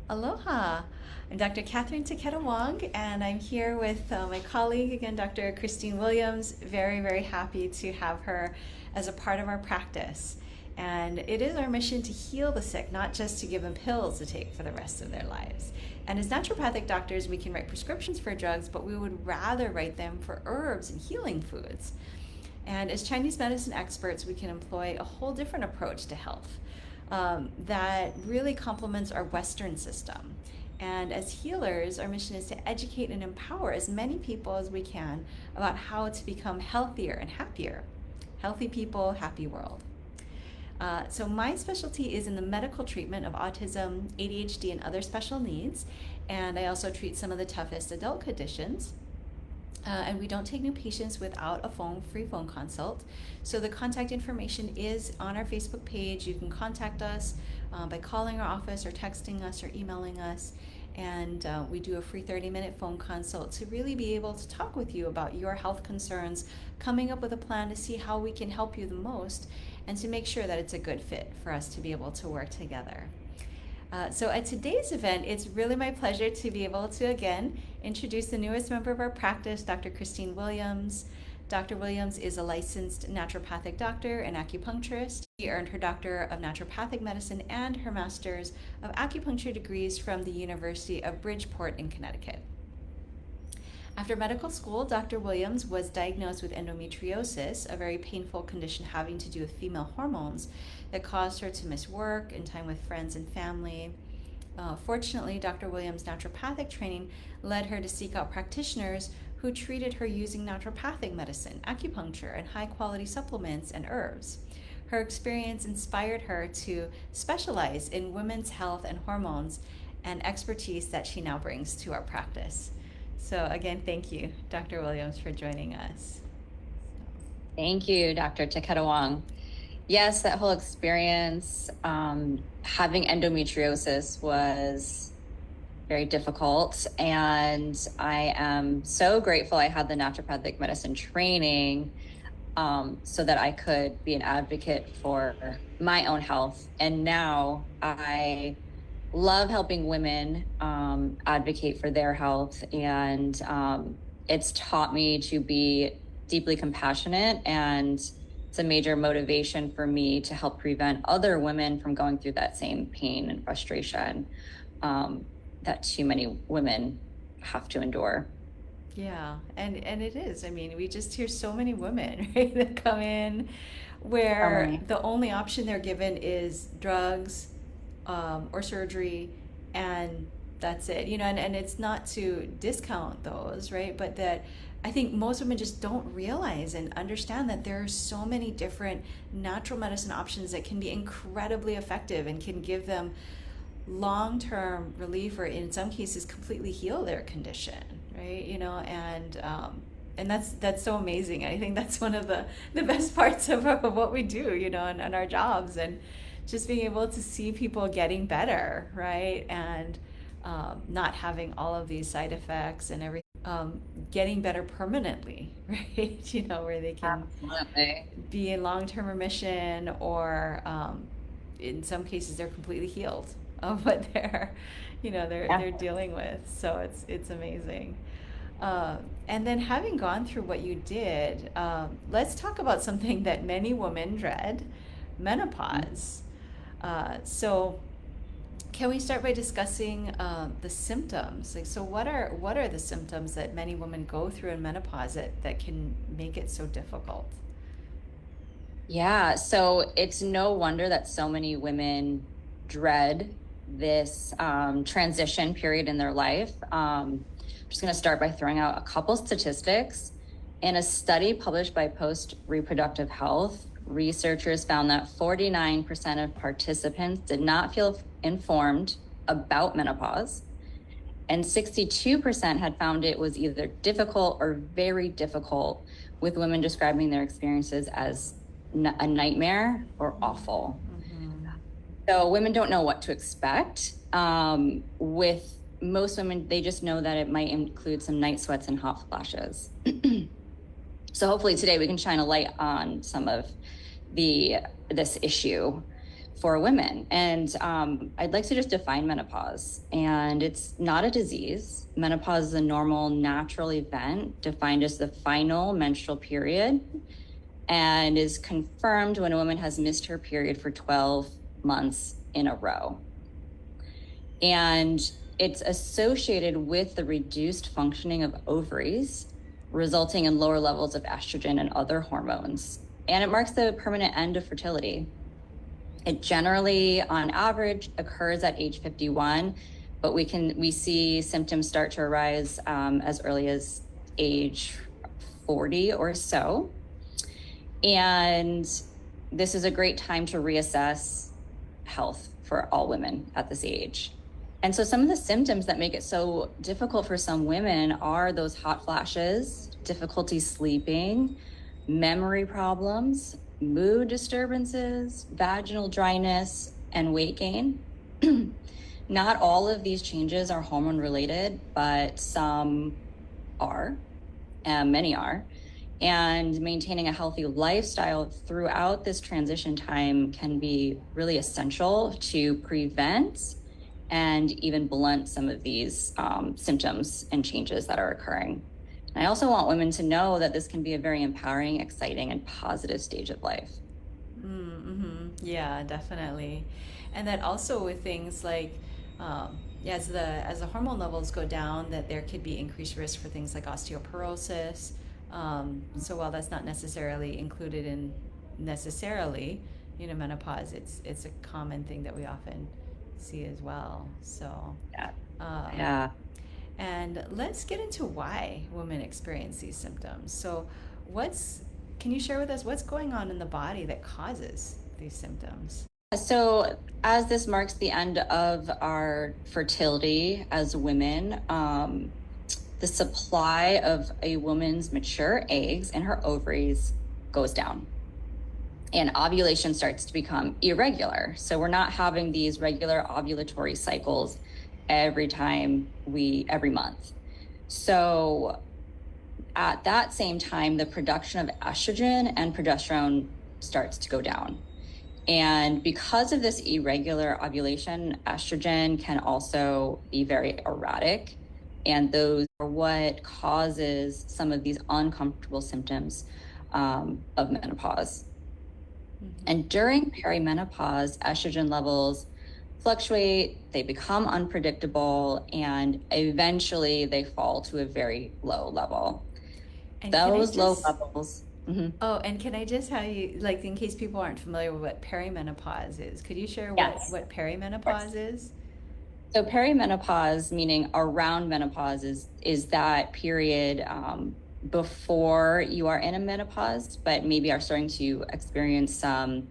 Aloha. I'm Dr. Catherine Taketa-Wong, and I'm here with my colleague again, Dr. Christine Williams. Very, very happy to have her as a part of our practice. And it is our mission to heal the sick, not just to give them pills to take for the rest of their lives. And as naturopathic doctors, we can write prescriptions for drugs, but we would rather write them for herbs and healing foods. And as Chinese medicine experts, we can employ a whole different approach to health that really complements our Western system. And as healers, our mission is to educate and empower as many people as we can about how to become healthier and happier. Healthy people, happy world. So my specialty is in the medical treatment of autism, ADHD, and other special needs. And I also treat some of the toughest adult conditions. And we don't take new patients without a free phone consult. So the contact information is on our Facebook page. You can contact us by calling our office or texting us or emailing us. And we do a free 30-minute phone consult to really be able to talk with you about your health concerns, coming up with a plan to see how we can help you the most, and to make sure that it's a good fit for us to be able to work together. So at today's event, it's really my pleasure to be able to again introduce the newest member of our practice, Dr. Christine Williams. Dr. Williams is a licensed naturopathic doctor and acupuncturist. She earned her Doctor of Naturopathic Medicine and her Master's of Acupuncture degrees from the University of Bridgeport in Connecticut. After medical school, Dr. Williams was diagnosed with endometriosis, a very painful condition having to do with female hormones that caused her to miss work and time with friends and family. Fortunately, Dr. Williams' naturopathic training led her to seek out practitioners who treated her using naturopathic medicine, acupuncture, and high-quality supplements and herbs. Her experience inspired her to specialize in women's health and hormones, and expertise that she now brings to our practice. So again, thank you, Dr. Williams, for joining us. Thank you, Dr. Taketa-Wong. Yes, that whole experience, having endometriosis was very difficult. And I am so grateful I had the naturopathic medicine training so that I could be an advocate for my own health. And now I love helping women advocate for their health. And it's taught me to be deeply compassionate, and it's a major motivation for me to help prevent other women from going through that same pain and frustration that too many women have to endure. Yeah, and it is. I mean, we just hear so many women, right, that come in where the only option they're given is drugs or surgery, and that's it. And it's not to discount those, right? But that I think most women just don't realize and understand that there are so many different natural medicine options that can be incredibly effective and can give them long-term relief, or in some cases completely heal their condition, right? And that's so amazing. I think that's one of the best parts of what we do, and our jobs, and just being able to see people getting better, right? And not having all of these side effects and everything, getting better permanently, right? Where they can be in long-term remission, or in some cases they're completely healed of what they're dealing with. So it's amazing. And then, having gone through what you did, let's talk about something that many women dread: menopause. So can we start by discussing the symptoms? So what are the symptoms that many women go through in menopause that can make it so difficult? Yeah, so it's no wonder that so many women dread this transition period in their life. I'm just going to start by throwing out a couple statistics. In a study published by Post Reproductive Health, researchers found that 49% of participants did not feel informed about menopause, and 62% had found it was either difficult or very difficult, with women describing their experiences as a nightmare or awful. Mm-hmm. So women don't know what to expect. With most women, they just know that it might include some night sweats and hot flashes. So hopefully today we can shine a light on some of this issue. for women. And I'd like to just define menopause. And it's not a disease. Menopause is a normal, natural event defined as the final menstrual period and is confirmed when a woman has missed her period for 12 months in a row. And it's associated with the reduced functioning of ovaries, resulting in lower levels of estrogen and other hormones. And it marks the permanent end of fertility. It generally, on average, occurs at age 51, but we see symptoms start to arise as early as age 40 or so. And this is a great time to reassess health for all women at this age. And so some of the symptoms that make it so difficult for some women are those hot flashes, difficulty sleeping, memory problems, mood disturbances, vaginal dryness, and weight gain. Not all of these changes are hormone related, but some are, and many are. And maintaining a healthy lifestyle throughout this transition time can be really essential to prevent and even blunt some of these symptoms and changes that are occurring. And I also want women to know that this can be a very empowering, exciting, and positive stage of life. Mm-hmm. Yeah, definitely. And that also with things like as the hormone levels go down, that there could be increased risk for things like osteoporosis. So while that's not necessarily included in menopause, it's a common thing that we often see as well. So Yeah. um, Yeah. and let's get into why women experience these symptoms. So can you share with us what's going on in the body that causes these symptoms? So as this marks the end of our fertility as women, the supply of a woman's mature eggs in her ovaries goes down. And ovulation starts to become irregular. So we're not having these regular ovulatory cycles every month. So at that same time, the production of estrogen and progesterone starts to go down. And because of this irregular ovulation, estrogen can also be very erratic. And those are what causes some of these uncomfortable symptoms of menopause. Mm-hmm. And during perimenopause, estrogen levels fluctuate, they become unpredictable, and eventually they fall to a very low level. And those low levels. Mm-hmm. Oh, and can I just have you, like, in case people aren't familiar with what perimenopause is, could you share what perimenopause is? So perimenopause, meaning around menopause, is that period before you are in a menopause, but maybe are starting to experience some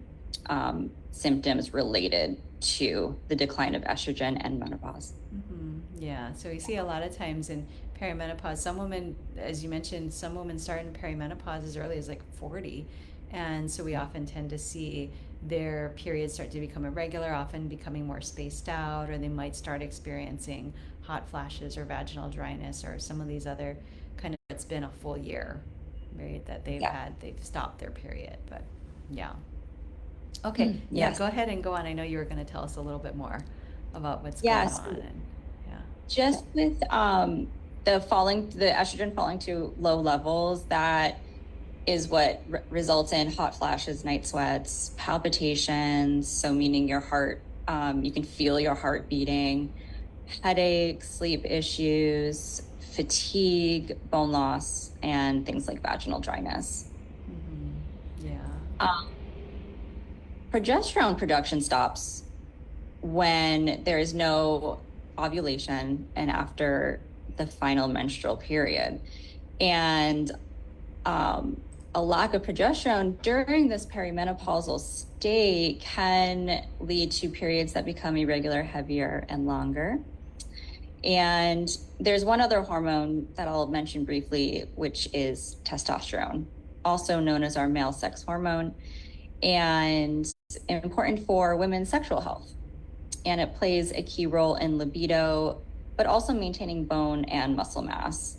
symptoms related to the decline of estrogen and menopause. Mm-hmm. Yeah, so we see a lot of times in perimenopause, some women, as you mentioned, some women start in perimenopause as early as like 40. And so we often tend to see their periods start to become irregular, often becoming more spaced out, or they might start experiencing hot flashes or vaginal dryness or some of these other kind of, it's been a full year, right, that they've stopped their period. But yeah. Okay, yes. Go ahead and go on. I know you were going to tell us a little bit more about what's going on. And, just with the estrogen falling to low levels, that is what results in hot flashes, night sweats, palpitations, so meaning your heart, you can feel your heart beating, headaches, sleep issues, fatigue, bone loss, and things like vaginal dryness. Mm-hmm. Yeah. Progesterone production stops when there is no ovulation and after the final menstrual period. And a lack of progesterone during this perimenopausal state can lead to periods that become irregular, heavier, and longer. And there's one other hormone that I'll mention briefly, which is testosterone, also known as our male sex hormone, and important for women's sexual health. And it plays a key role in libido, but also maintaining bone and muscle mass.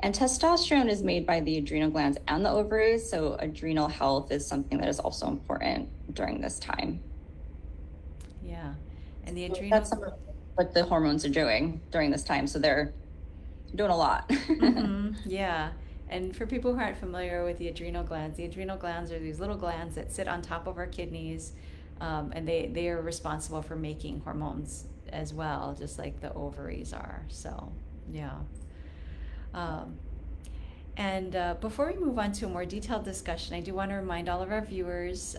And testosterone is made by the adrenal glands and the ovaries, so adrenal health is something that is also important during this time. And the adrenal. That's some of what the hormones are doing during this time. So they're doing a lot. Yeah. And for people who aren't familiar with the adrenal glands are these little glands that sit on top of our kidneys, and they are responsible for making hormones as well, just like the ovaries are. So, yeah. Um, and before we move on to a more detailed discussion, I do want to remind all of our viewers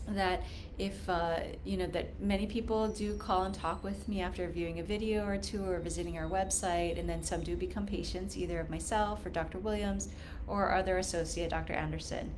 that if that many people do call and talk with me after viewing a video or two or visiting our website, and then some do become patients either of myself or Dr. Williams or our other associate, Dr. Anderson.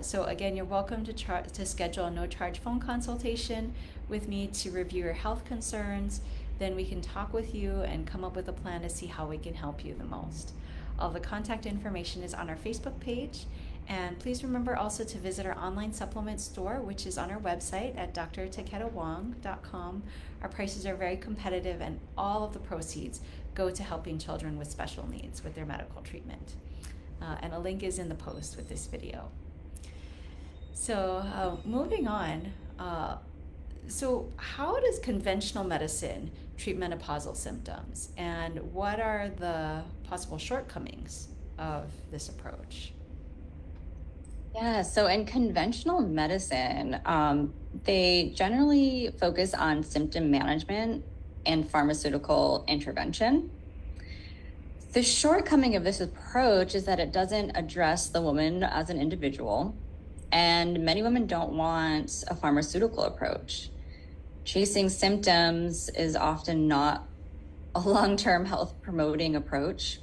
So again, you're welcome to schedule a no-charge phone consultation with me to review your health concerns. Then we can talk with you and come up with a plan to see how we can help you the most. All the contact information is on our Facebook page. And please remember also to visit our online supplement store, which is on our website at drtaketa-wong.com. Our prices are very competitive, and all of the proceeds go to helping children with special needs with their medical treatment. And a link is in the post with this video. So moving on, so how does conventional medicine treat menopausal symptoms, and what are the possible shortcomings of this approach? Yeah, so in conventional medicine, they generally focus on symptom management and pharmaceutical intervention. The shortcoming of this approach is that it doesn't address the woman as an individual, and many women don't want a pharmaceutical approach. Chasing symptoms is often not a long-term health promoting approach.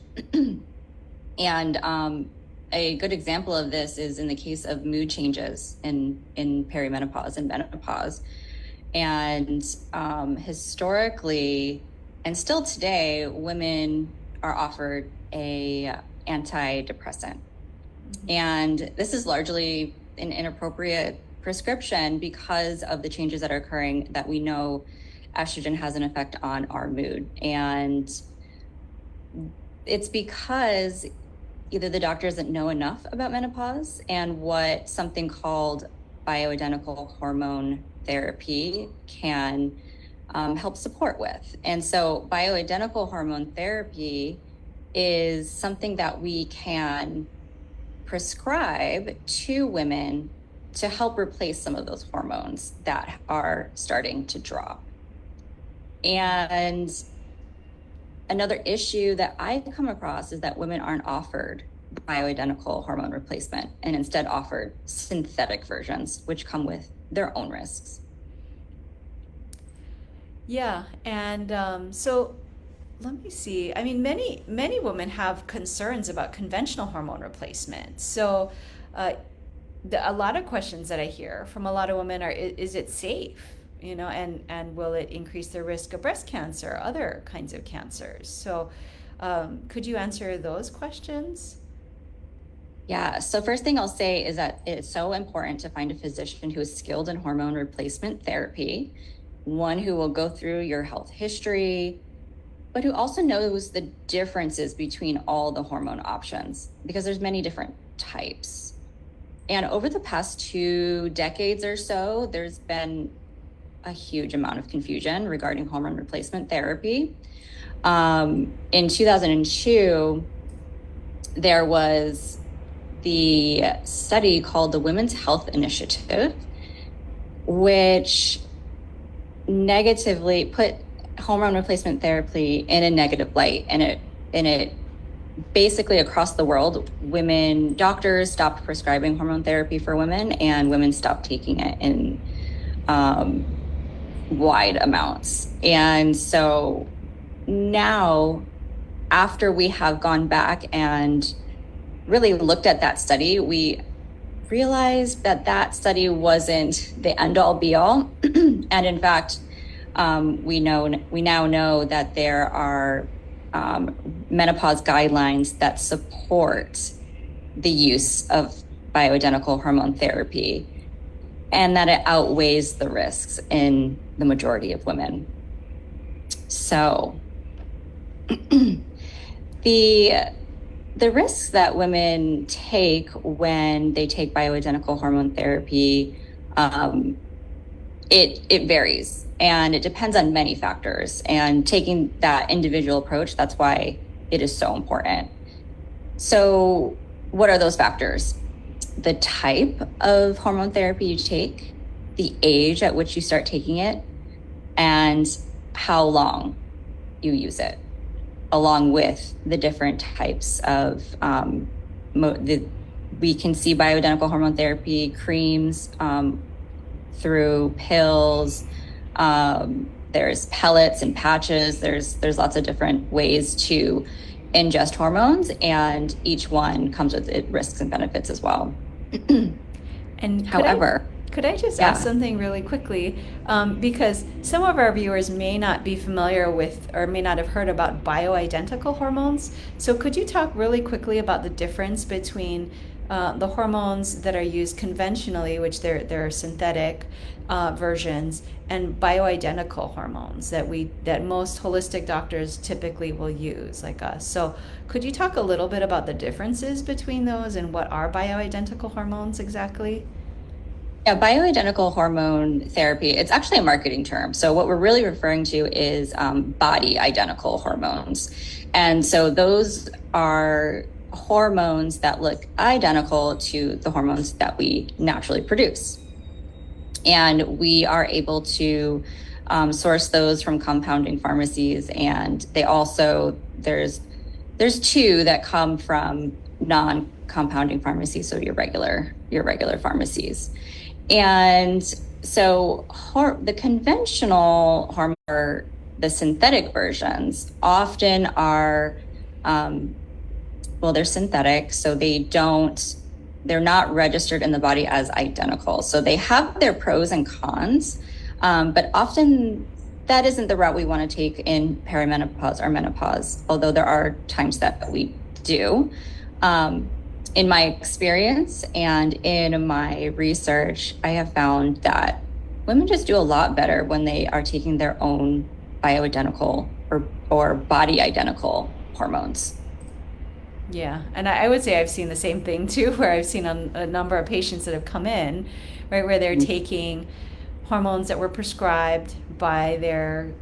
And a good example of this is in the case of mood changes in perimenopause and menopause. And historically, and still today, women are offered a antidepressant. And this is largely an inappropriate prescription because of the changes that are occurring, that we know estrogen has an effect on our mood. And it's because either the doctor doesn't know enough about menopause and what something called bioidentical hormone therapy can help support with. And so bioidentical hormone therapy is something that we can prescribe to women to help replace some of those hormones that are starting to drop. And another issue that I come across is that women aren't offered bioidentical hormone replacement and instead offered synthetic versions, which come with their own risks. Yeah, and so let me see. I mean, many women have concerns about conventional hormone replacement. So a lot of questions that I hear from a lot of women are, is it safe? And will it increase the risk of breast cancer, other kinds of cancers? So could you answer those questions? Yeah, so first thing I'll say is that it's so important to find a physician who is skilled in hormone replacement therapy, one who will go through your health history, but who also knows the differences between all the hormone options, because there's many different types. And over the past 2 decades or so, there's been a huge amount of confusion regarding hormone replacement therapy. In 2002, there was the study called the Women's Health Initiative, which negatively put hormone replacement therapy in a negative light. And it basically, across the world, doctors stopped prescribing hormone therapy for women, and women stopped taking it in wide amounts. And so now, after we have gone back and really looked at that study, we realized that study wasn't the end-all be-all. And in fact, we now know that there are menopause guidelines that support the use of bioidentical hormone therapy, and that it outweighs the risks in the majority of women. So the risks that women take when they take bioidentical hormone therapy it varies, and it depends on many factors. And taking that individual approach, that's why it is so important. So what are those factors? The type of hormone therapy you take, the age at which you start taking it, and how long you use it, along with the different types of we can see bioidentical hormone therapy creams, through pills. There's pellets and patches. There's lots of different ways to ingest hormones, and each one comes with its risks and benefits as well. And however, could I just ask something really quickly? Because some of our viewers may not be familiar with or may not have heard about bioidentical hormones. So could you talk really quickly about the difference between the hormones that are used conventionally, which there are synthetic versions, and bioidentical hormones that most holistic doctors typically will use, like us. So could you talk a little bit about the differences between those and what are bioidentical hormones exactly? Yeah, bioidentical hormone therapy, it's actually a marketing term. So what we're really referring to is body identical hormones. And so those are hormones that look identical to the hormones that we naturally produce. And we are able to source those from compounding pharmacies. And they also, there's two that come from non-compounding pharmacies, so your regular pharmacies. And so the conventional hormone, or the synthetic versions, often are, they're synthetic, so they're not registered in the body as identical. So they have their pros and cons, but often that isn't the route we want to take in perimenopause or menopause, although there are times that we do. In my experience and in my research, I have found that women just do a lot better when they are taking their own bioidentical or body identical hormones. Yeah, and I would say I've seen the same thing too, where I've seen a number of patients that have come in, right, where they're taking hormones that were prescribed by their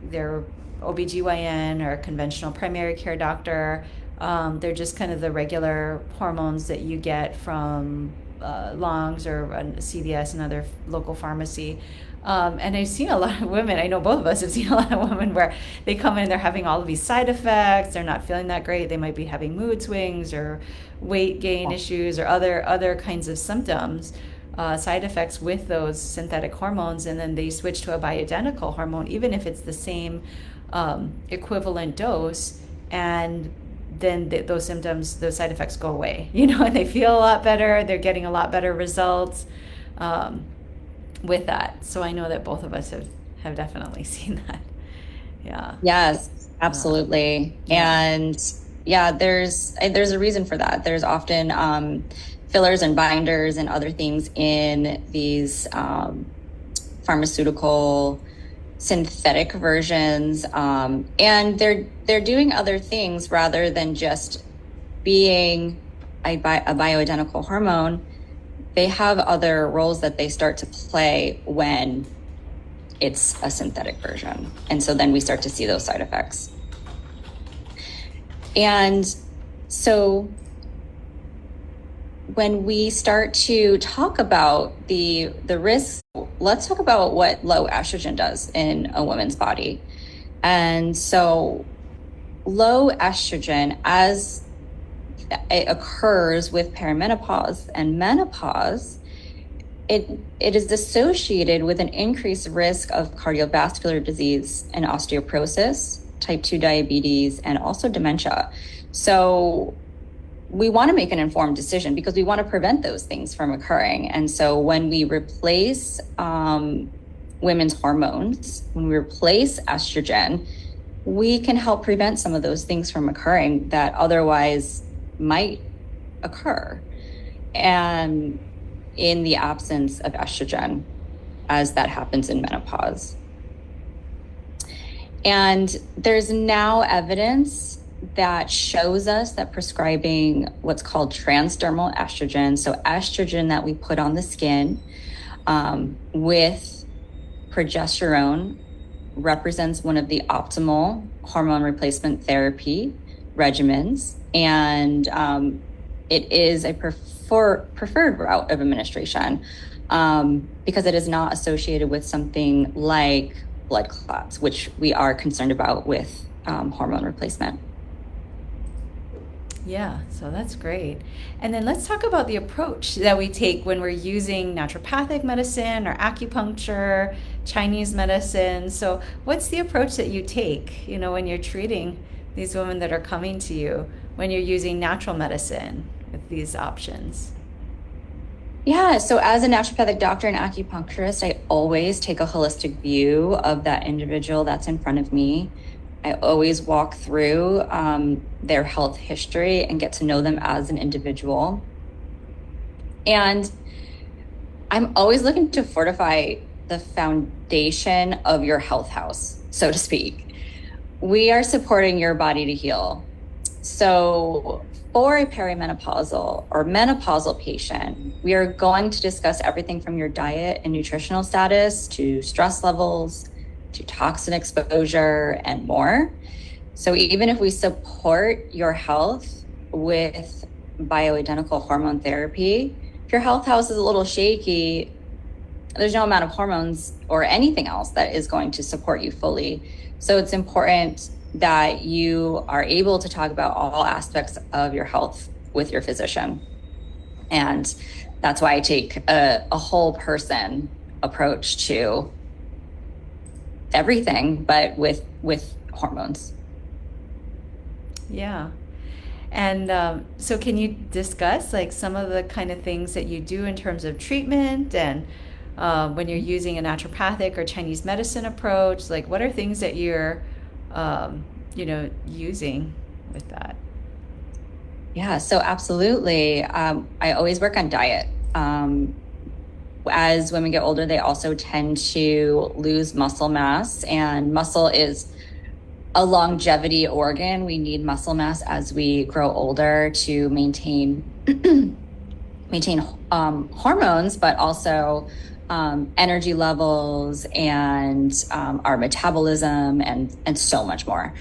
OBGYN or conventional primary care doctor. They're just kind of the regular hormones that you get from Long's or CVS and other local pharmacy. And I've seen a lot of women, I know both of us have seen a lot of women where they come in, they're having all of these side effects, they're not feeling that great, they might be having mood swings or weight gain issues or other kinds of symptoms, side effects with those synthetic hormones, and then they switch to a bioidentical hormone, even if it's the same equivalent dose, and then those symptoms, those side effects go away, and they feel a lot better, they're getting a lot better results with that. So I know that both of us have definitely seen that. Yeah. Yes, absolutely. And yeah, there's a reason for that. There's often fillers and binders and other things in these pharmaceutical synthetic versions, and they're doing other things rather than just being a bioidentical hormone. They have other roles that they start to play when it's a synthetic version, and so then we start to see those side effects. And so when we start to talk about the risks, let's talk about what low estrogen does in a woman's body. And so low estrogen, as it occurs with perimenopause and menopause, it is associated with an increased risk of cardiovascular disease and osteoporosis, type 2 diabetes, and also dementia. So we want to make an informed decision because we want to prevent those things from occurring. And so when we replace women's hormones, when we replace estrogen, we can help prevent some of those things from occurring that otherwise might occur, and in the absence of estrogen, as that happens in menopause. And there's now evidence that shows us that prescribing what's called transdermal estrogen, so estrogen that we put on the skin, with progesterone represents one of the optimal hormone replacement therapy regimens, and it is a preferred route of administration because it is not associated with something like blood clots, which we are concerned about with hormone replacement. Yeah, so that's great. And then let's talk about the approach that we take when we're using naturopathic medicine or acupuncture, Chinese medicine. So, what's the approach that you take, when you're treating these women that are coming to you when you're using natural medicine with these options? Yeah, so as a naturopathic doctor and acupuncturist, I always take a holistic view of that individual that's in front of me. I always walk through their health history and get to know them as an individual. And I'm always looking to fortify the foundation of your health house, so to speak. We are supporting your body to heal. So for a perimenopausal or menopausal patient, we are going to discuss everything from your diet and nutritional status to stress levels, to toxin exposure, and more. So even if we support your health with bioidentical hormone therapy, if your health house is a little shaky, there's no amount of hormones or anything else that is going to support you fully. So it's important that you are able to talk about all aspects of your health with your physician. And that's why I take a whole person approach to everything, but with hormones. Yeah. And so can you discuss like some of the kind of things that you do in terms of treatment and when you're using a naturopathic or Chinese medicine approach, like what are things that you're, using with that? Yeah, so absolutely. I always work on diet. As women get older, they also tend to lose muscle mass, and muscle is a longevity organ. We need muscle mass as we grow older to maintain hormones, but also energy levels and our metabolism and so much more.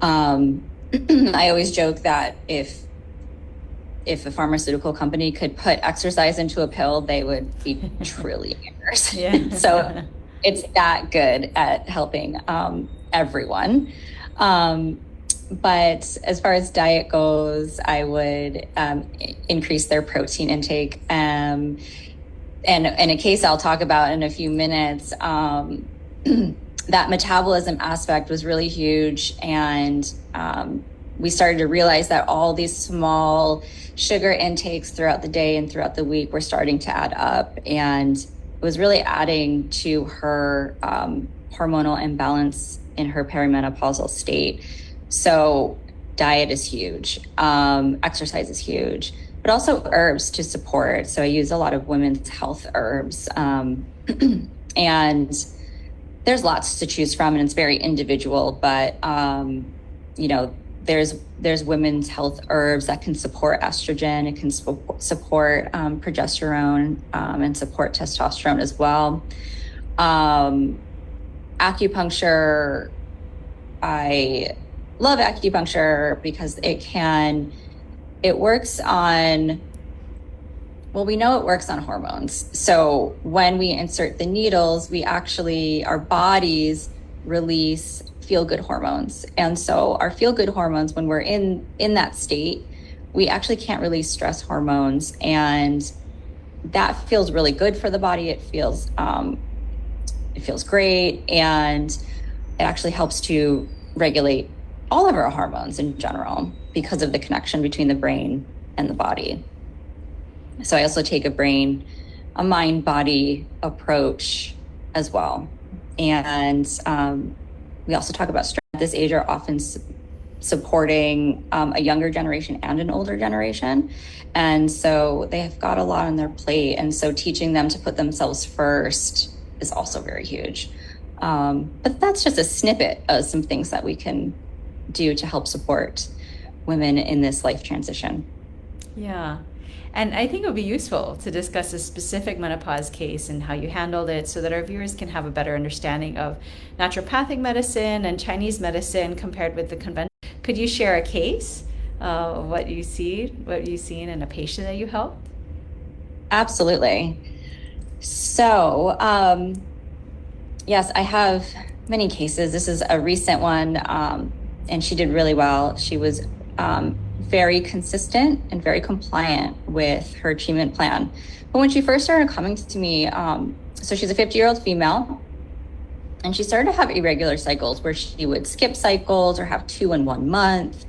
I always joke that if a pharmaceutical company could put exercise into a pill, they would be trillionaires. Yeah. So it's that good at helping everyone. But as far as diet goes, I would increase their protein intake. And in a case I'll talk about in a few minutes, that metabolism aspect was really huge. And we started to realize that all these small sugar intakes throughout the day and throughout the week were starting to add up. And it was really adding to her hormonal imbalance in her perimenopausal state. So diet is huge. Exercise is huge, but also herbs to support. So I use a lot of women's health herbs. And there's lots to choose from, and it's very individual, but there's women's health herbs that can support estrogen. It can support progesterone and support testosterone as well. Acupuncture, I love acupuncture because it works on, we know it works on hormones. So when we insert the needles, our bodies release feel-good hormones. And so our feel-good hormones, when we're in that state, we actually can't release stress hormones. And that feels really good for the body. It feels great. And it actually helps to regulate all of our hormones in general because of the connection between the brain and the body. So I also take a mind-body approach as well. And we also talk about stress. At this age are often supporting a younger generation and an older generation. And so they have got a lot on their plate. And so teaching them to put themselves first is also very huge. But that's just a snippet of some things that we can do to help support women in this life transition. Yeah. And I think it would be useful to discuss a specific menopause case and how you handled it so that our viewers can have a better understanding of naturopathic medicine and Chinese medicine compared with the conventional. Could you share a case of what you've seen in a patient that you helped? Absolutely. So, yes, I have many cases. This is a recent one, and she did really well. She was very consistent and very compliant with her treatment plan. But when she first started coming to me, so she's a 50-year-old female, and she started to have irregular cycles where she would skip cycles or have 2 in 1 month.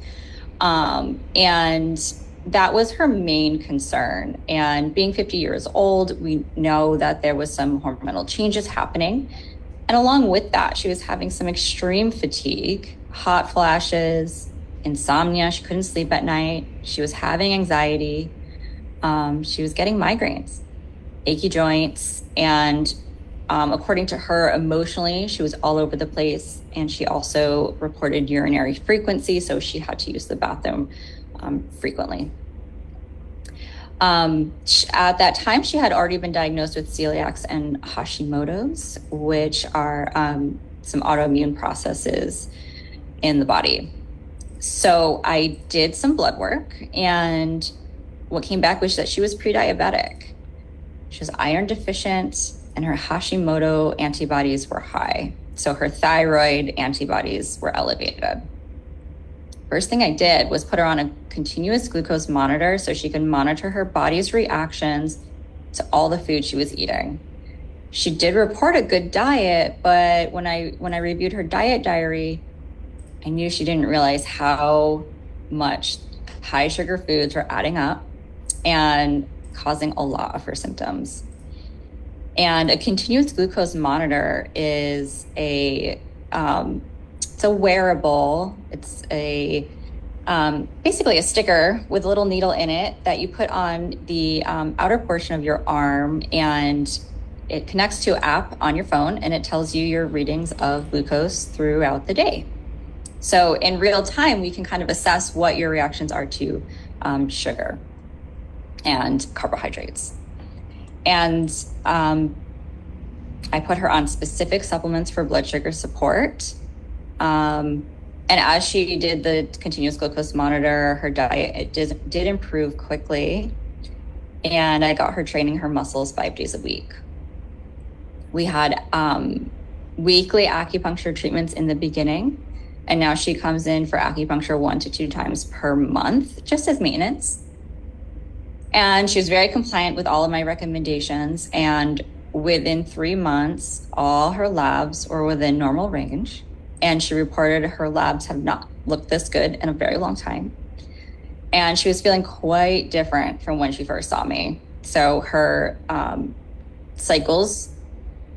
And that was her main concern. And being 50 years old, we know that there was some hormonal changes happening. And along with that, she was having some extreme fatigue, hot flashes, insomnia. She couldn't sleep at night. She was having anxiety. She was getting migraines, achy joints. And according to her, emotionally, she was all over the place. And she also reported urinary frequency, so she had to use the bathroom frequently. At that time, she had already been diagnosed with celiacs and Hashimoto's, which are some autoimmune processes in the body. So I did some blood work, and what came back was that she was pre-diabetic. She was iron deficient, and her Hashimoto antibodies were high. So her thyroid antibodies were elevated. First thing I did was put her on a continuous glucose monitor so she could monitor her body's reactions to all the food she was eating. She did report a good diet, but when I reviewed her diet diary, I knew she didn't realize how much high sugar foods were adding up and causing a lot of her symptoms. And a continuous glucose monitor is it's a wearable. It's basically a sticker with a little needle in it that you put on the outer portion of your arm, and it connects to an app on your phone, and it tells you your readings of glucose throughout the day. So in real time, we can kind of assess what your reactions are to sugar and carbohydrates. And I put her on specific supplements for blood sugar support. And as she did the continuous glucose monitor, her diet did improve quickly. And I got her training her muscles 5 days a week. We had weekly acupuncture treatments in the beginning. And now she comes in for acupuncture 1 to 2 times per month, just as maintenance. And she was very compliant with all of my recommendations. And within 3 months, all her labs were within normal range. And she reported her labs have not looked this good in a very long time. And she was feeling quite different from when she first saw me. So her cycles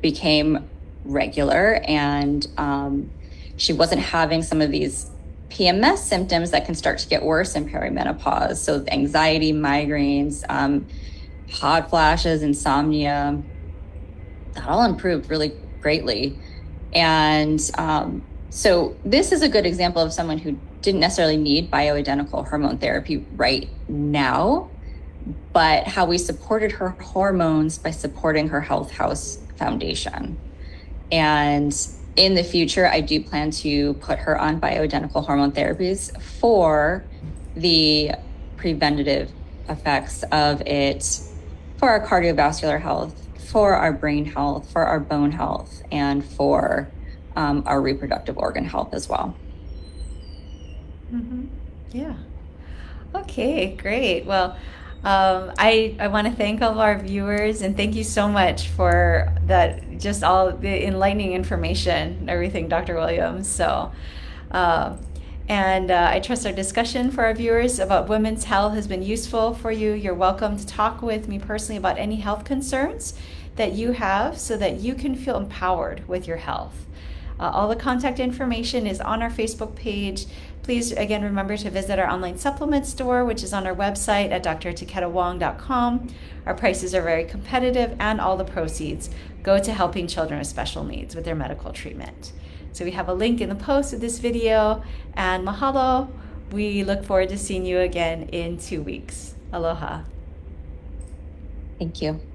became regular, and she wasn't having some of these PMS symptoms that can start to get worse in perimenopause. So anxiety, migraines, hot flashes, insomnia, that all improved really greatly. And so this is a good example of someone who didn't necessarily need bioidentical hormone therapy right now, but how we supported her hormones by supporting her health house foundation. And in the future, I do plan to put her on bioidentical hormone therapies for the preventative effects of it, for our cardiovascular health, for our brain health, for our bone health, and for our reproductive organ health as well. Mm-hmm. Yeah. Okay, great. Well, I want to thank all of our viewers, and thank you so much for that, just all the enlightening information, everything, Dr. Williams. So, I trust our discussion for our viewers about women's health has been useful for you. You're welcome to talk with me personally about any health concerns that you have so that you can feel empowered with your health. All the contact information is on our Facebook page. Please, again, remember to visit our online supplement store, which is on our website at drtaketa-wong.com. Our prices are very competitive, and all the proceeds go to helping children with special needs with their medical treatment. So we have a link in the post of this video, and mahalo. We look forward to seeing you again in 2 weeks. Aloha. Thank you.